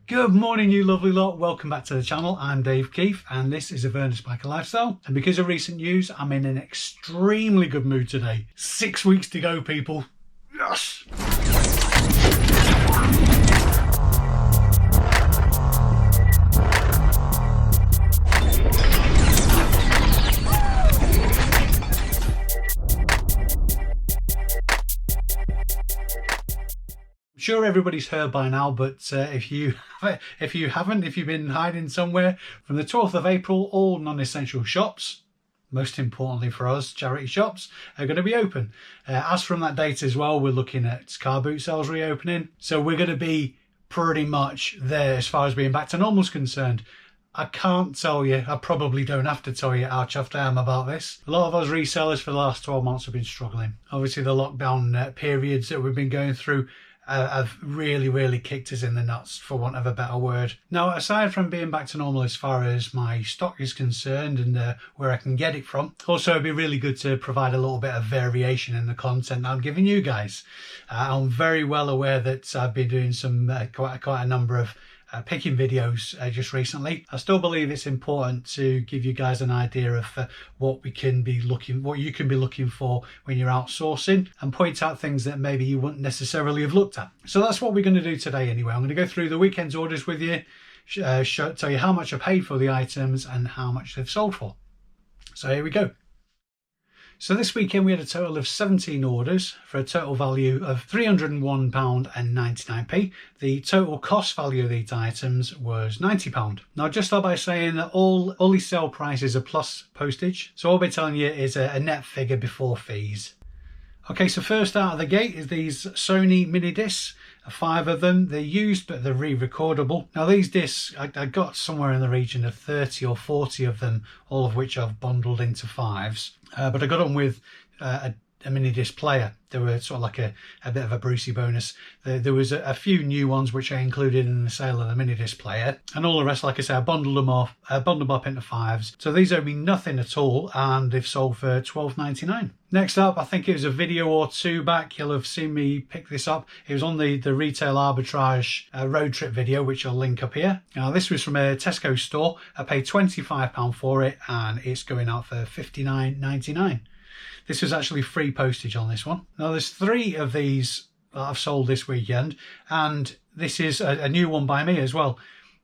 Good morning, you lovely lot. Welcome back to the channel. I'm Dave Keefe and this is Avernus Biker Lifestyle. And because of recent news, I'm in an extremely good mood today. 6 weeks to go, people. Yes! Sure, everybody's heard by now, but if you've been hiding somewhere, from the 12th of April, all non-essential shops, most importantly for us, charity shops, are going to be open. As from that date as well, we're looking at car boot sales reopening, so we're going to be pretty much there as far as being back to normal is concerned. I can't tell you, I probably don't have to tell you how chuffed I am about this. A lot of us resellers for the last 12 months have been struggling. Obviously the lockdown periods that we've been going through have really kicked us in the nuts, for want of a better word. Now, aside from being back to normal as far as my stock is concerned and where I can get it from, also it'd be really good to provide a little bit of variation in the content I'm giving you guys. I'm very well aware that I've been doing some quite a number of picking videos just recently. I still believe it's important to give you guys an idea of what you can be looking for when you're outsourcing, and point out things that maybe you wouldn't necessarily have looked at. So that's what we're going to do today anyway. I'm going to go through the weekend's orders with you, tell you how much I paid for the items and how much they've sold for. So here we go. So this weekend we had a total of 17 orders for a total value of £301.99. The total cost value of these items was £90. Now, just start by saying that all these sale prices are plus postage. So all we're telling you is a net figure before fees. Okay, so first out of the gate is these Sony mini discs. 5 of them. They're used, but they're re-recordable. Now these discs, I got somewhere in the region of 30 or 40 of them, all of which I've bundled into 5s. But I got them with a mini disc player. They were sort of like a bit of a Brucey bonus. There was a few new ones which I included in the sale of the mini disc player, and all the rest, like I said, I bundled them up into 5s. So these owe me nothing at all, and they've sold for £12.99. Next up, I think it was a video or two back, you'll have seen me pick this up. It was on the retail arbitrage road trip video, which I'll link up here. Now this was from a Tesco store. I paid £25 for it, and it's going out for £59.99. This was actually free postage on this one. Now there's 3 of these that I've sold this weekend, and this is a new one by me as well.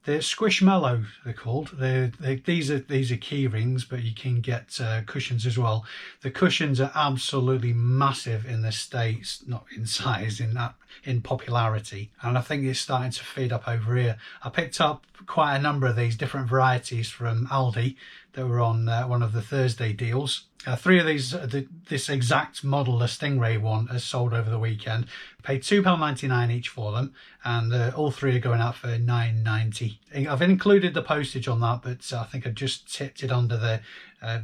They're Squishmallow, they're called. These are key rings, but you can get cushions as well. The cushions are absolutely massive in the States, not in size, in popularity, and I think it's starting to feed up over here. I picked up quite a number of these different varieties from Aldi that were on one of the Thursday deals. 3 of these, this exact model, the Stingray one, has sold over the weekend. Paid £2.99 each for them, and all 3 are going out for £9.90. I've included the postage on that, but I think I just tipped it under the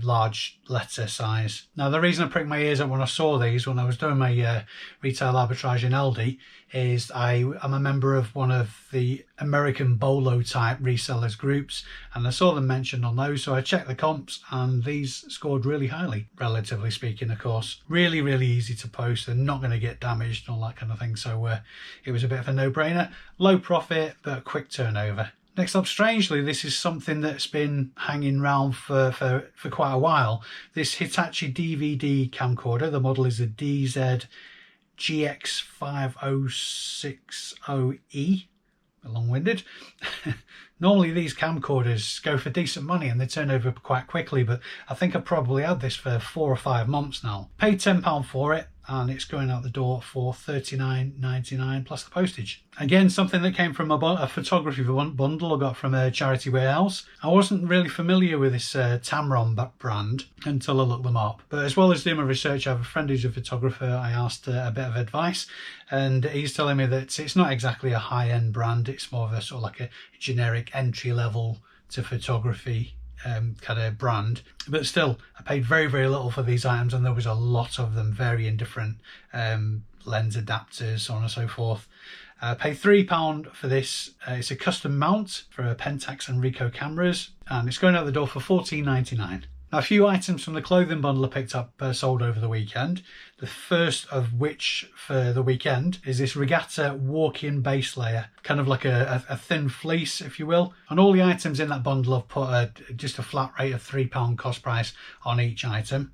large letter size. Now the reason I pricked my ears up when I saw these, when I was doing my retail arbitrage in Aldi, is I'm a member of one of the American Bolo type resellers groups, and I saw them mentioned on those, so I checked the comps, and these scored really highly, relatively speaking, of course. Really easy to post, they're not going to get damaged and all that kind of thing, so it was a bit of a no-brainer. Low profit but quick turnover. Next up, strangely, this is something that's been hanging around for quite a while. This Hitachi Dvd Camcorder, the model is a DZ GX5060E, long-winded. Normally these camcorders go for decent money and they turn over quite quickly, but I think I've probably had this for 4 or 5 months now. Paid £10 for it, and it's going out the door for £39.99 plus the postage. Again, something that came from a photography bundle I got from a charity warehouse. I wasn't really familiar with this Tamron brand until I looked them up. But as well as doing my research, I have a friend who's a photographer. I asked a bit of advice, and he's telling me that it's not exactly a high-end brand. It's more of a sort of like a generic entry-level to photography kind of brand, but still I paid very little for these items, and there was a lot of them, varying different lens adapters, so on and so forth. Paid £3 for this. It's a custom mount for Pentax and Ricoh cameras, and it's going out the door for £14.99. Now, a few items from the clothing bundle I picked up sold over the weekend. The first of which for the weekend is this Regatta walk-in base layer, kind of like a thin fleece, if you will. And all the items in that bundle have put just a flat rate of £3 cost price on each item.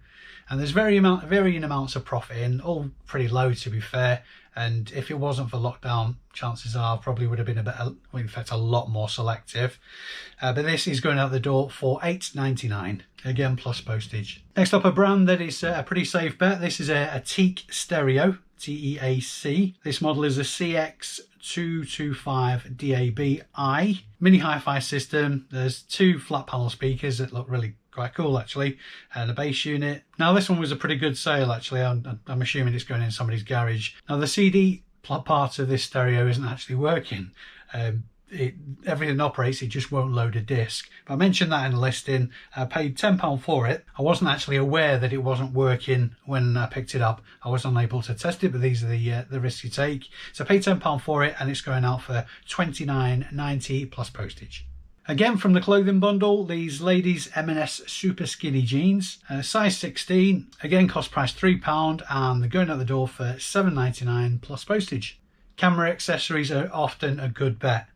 And there's varying amounts of profit in, all pretty low to be fair. And if it wasn't for lockdown, chances are probably would have been in fact a lot more selective. But this is going out the door for £8.99, again plus postage. Next up, a brand that is a pretty safe bet. This is a Teak Stereo, Teac. This model is a CX225 DAB-I mini hi-fi system. There's 2 flat panel speakers that look really quite cool actually, and a bass unit. Now this one was a pretty good sale actually. I'm assuming it's going in somebody's garage. Now the CD part of this stereo isn't actually working. Everything operates, it just won't load a disc. But I mentioned that in the listing. I paid £10 for it. I wasn't actually aware that it wasn't working when I picked it up. I was unable to test it, but these are the risks you take. So I paid £10 for it, and it's going out for £29.90 plus postage. Again, from the clothing bundle, these ladies M&S super skinny jeans, size 16, again cost price £3, and they're going out the door for £7.99 plus postage. Camera accessories are often a good bet,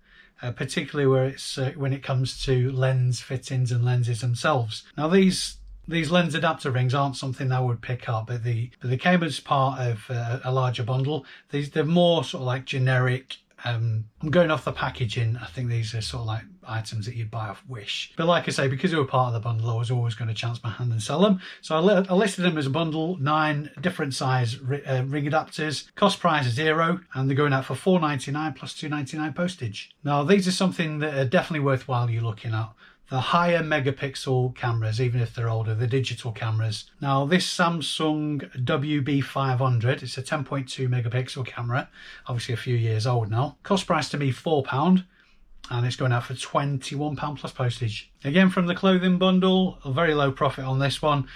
particularly where when it comes to lens fittings and lenses themselves. Now these lens adapter rings aren't something I would pick up, but they came as part of a larger bundle. They're more sort of like generic. I'm going off the packaging. I think these are sort of like items that you'd buy off Wish. But like I say, because they were part of the bundle, I was always going to chance my hand and sell them. So I listed them as a bundle, 9 different size ring adapters. Cost price £0, and they're going out for £4.99 plus £2.99 postage. Now these are something that are definitely worthwhile you looking at. The higher megapixel cameras, even if they're older, the digital cameras. Now this Samsung WB500, it's a 10.2 megapixel camera, obviously a few years old now. Cost price to me £4, and it's going out for £21 plus postage. Again, from the clothing bundle, a very low profit on this one.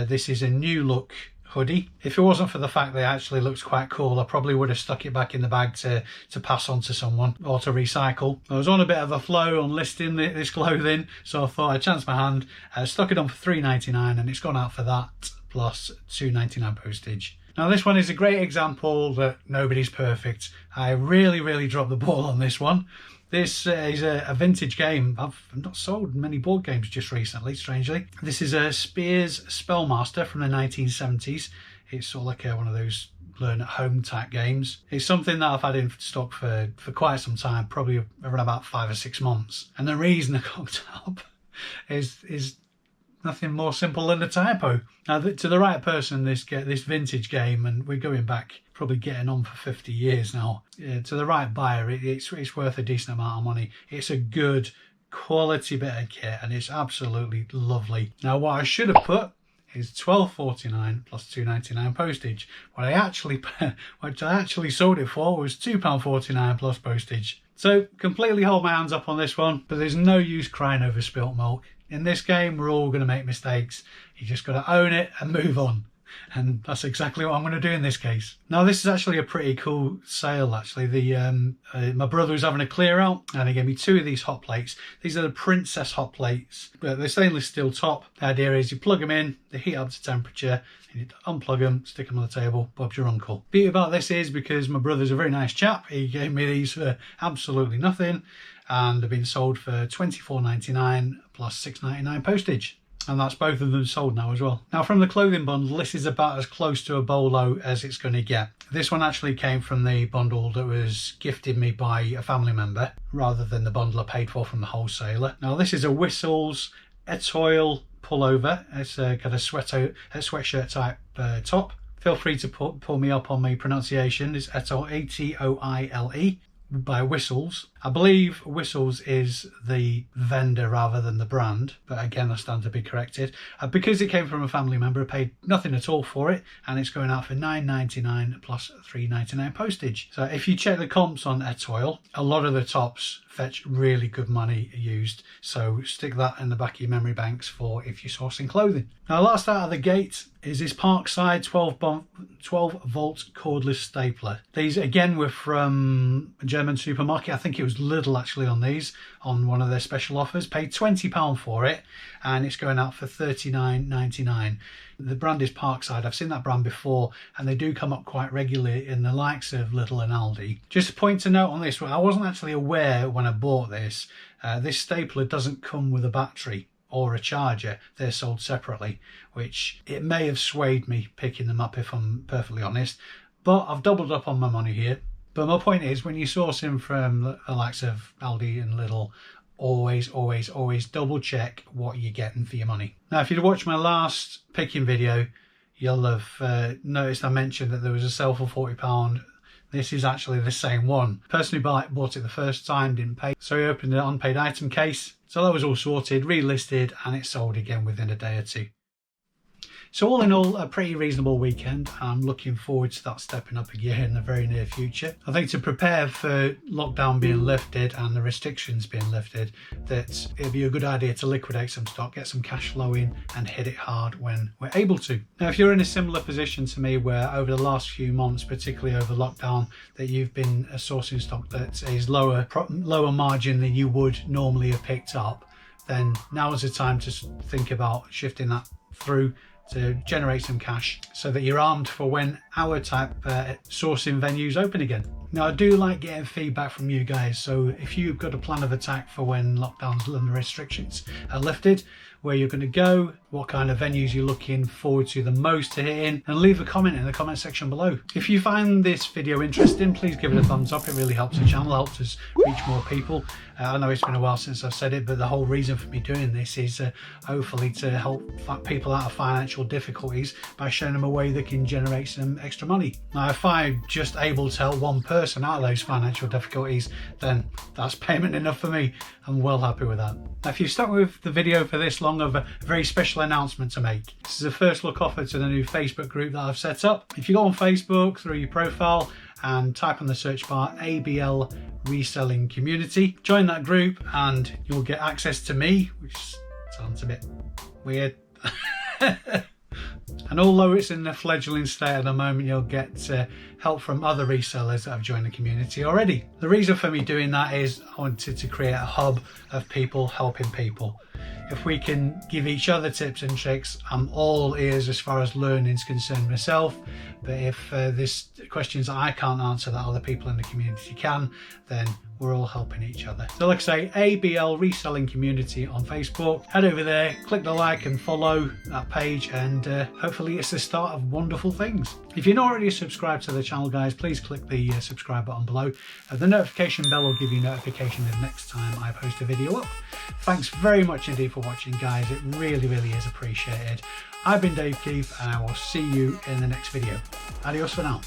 This is a new look hoodie. If it wasn't for the fact that it actually looks quite cool, I probably would have stuck it back in the bag to pass on to someone or to recycle. I was on a bit of a flow on listing this clothing, so I thought I'd chance my hand, stuck it on for £3.99, and it's gone out for that plus £2.99 postage. Now this one is a great example that nobody's perfect. I really dropped the ball on this one. This is a vintage game. I've not sold many board games just recently, strangely. This is a Spears Spellmaster from the 1970s. It's sort of like one of those learn at home type games. It's something that I've had in stock for quite some time, probably around about 5 or 6 months. And the reason I cocked up is nothing more simple than a typo. Now, to the right person, this vintage game, and we're going back probably getting on for 50 years now. To the right buyer, it's worth a decent amount of money. It's a good quality bit of kit, and it's absolutely lovely. Now, what I should have put is £12.49 plus £2.99 postage. What I actually sold it for was £2.49 plus postage. So completely hold my hands up on this one, but there's no use crying over spilt milk. In this game, we're all going to make mistakes. You just got to own it and move on. And that's exactly what I'm going to do in this case. Now, this is actually a pretty cool sale, actually. My brother was having a clear out, and he gave me 2 of these hot plates. These are the Princess hot plates. They're stainless steel top. The idea is you plug them in, they heat up to temperature, you need to unplug them, stick them on the table, Bob's your uncle. The beauty about this is, because my brother's a very nice chap, he gave me these for absolutely nothing, and they've been sold for £24.99 plus £6.99 postage. And that's both of them sold now as well. Now, from the clothing bundle, this is about as close to a bolo as it's going to get. This one actually came from the bundle that was gifted me by a family member, rather than the bundle I paid for from the wholesaler. Now, this is a Whistles Etoile pullover. It's a kind of sweatshirt type top. Feel free to pull me up on my pronunciation. It's Etoile, A-T-O-I-L-E. By Whistles. I believe Whistles is the vendor rather than the brand, but again I stand to be corrected. Because it came from a family member, I paid nothing at all for it, and it's going out for £9.99 plus £3.99 postage. So if you check the comps on Etoile, a lot of the tops fetch really good money used. So stick that in the back of your memory banks for if you're sourcing clothing. Now, last out of the gate is this Parkside 12 volt cordless stapler. These again were from a German supermarket. I think it was Lidl actually on these, on one of their special offers. Paid £20 for it, and it's going out for $39.99. The brand is Parkside. I've seen that brand before, and they do come up quite regularly in the likes of Lidl and Aldi. Just a point to note on this, I wasn't actually aware when I bought this. This stapler doesn't come with a battery or a charger. They're sold separately, which it may have swayed me picking them up, if I'm perfectly honest, but I've doubled up on my money here. But my point is, when you source them from the likes of Aldi and Lidl, always double check what you're getting for your money. Now, if you'd watched my last picking video, you'll have noticed I mentioned that there was a sale for £40. This is actually the same one. Personally bought it the first time, didn't pay, so he opened an unpaid item case. So that was all sorted, relisted, and it sold again within a day or two. So all in all, a pretty reasonable weekend. I'm looking forward to that stepping up again in the very near future. I think to prepare for lockdown being lifted and the restrictions being lifted, that it'd be a good idea to liquidate some stock, get some cash flow in, and hit it hard when we're able to. Now, if you're in a similar position to me, where over the last few months, particularly over lockdown, that you've been sourcing stock that is lower margin than you would normally have picked up, then now is the time to think about shifting that through to generate some cash, so that you're armed for when our type sourcing venues open again. Now, I do like getting feedback from you guys, so if you've got a plan of attack for when lockdowns and restrictions are lifted, where you're going to go, what kind of venues you're looking forward to the most to hit in, and leave a comment in the comment section below. If you find this video interesting, please give it a thumbs up. It really helps the channel, helps us reach more people. I know it's been a while since I've said it, but the whole reason for me doing this is hopefully to help people out of financial difficulties by showing them a way they can generate some extra money. Now, if I'm just able to help one person out of those financial difficulties, then that's payment enough for me. I'm well happy with that. Now, if you've stuck with the video for this long, I've a very special announcement to make. This is a first look offer to the new Facebook group that I've set up. If you go on Facebook through your profile and type on the search bar ABL Reselling Community, join that group and you'll get access to me, which sounds a bit weird. And although it's in the fledgling state at the moment, you'll get help from other resellers that have joined the community already. The reason for me doing that is I wanted to create a hub of people helping people. If we can give each other tips and tricks, I'm all ears as far as learning is concerned myself. But if there's questions that I can't answer that other people in the community can, then we're all helping each other. So like I say, ABL Reselling Community on Facebook. Head over there, click the like and follow that page, and hopefully it's the start of wonderful things. If you're not already subscribed to the channel, guys, please click the subscribe button below. The notification bell will give you notification the next time I post a video up. Thanks very much indeed for watching, guys. It really is appreciated. I've been Dave Keith, and I will see you in the next video. Adios for now.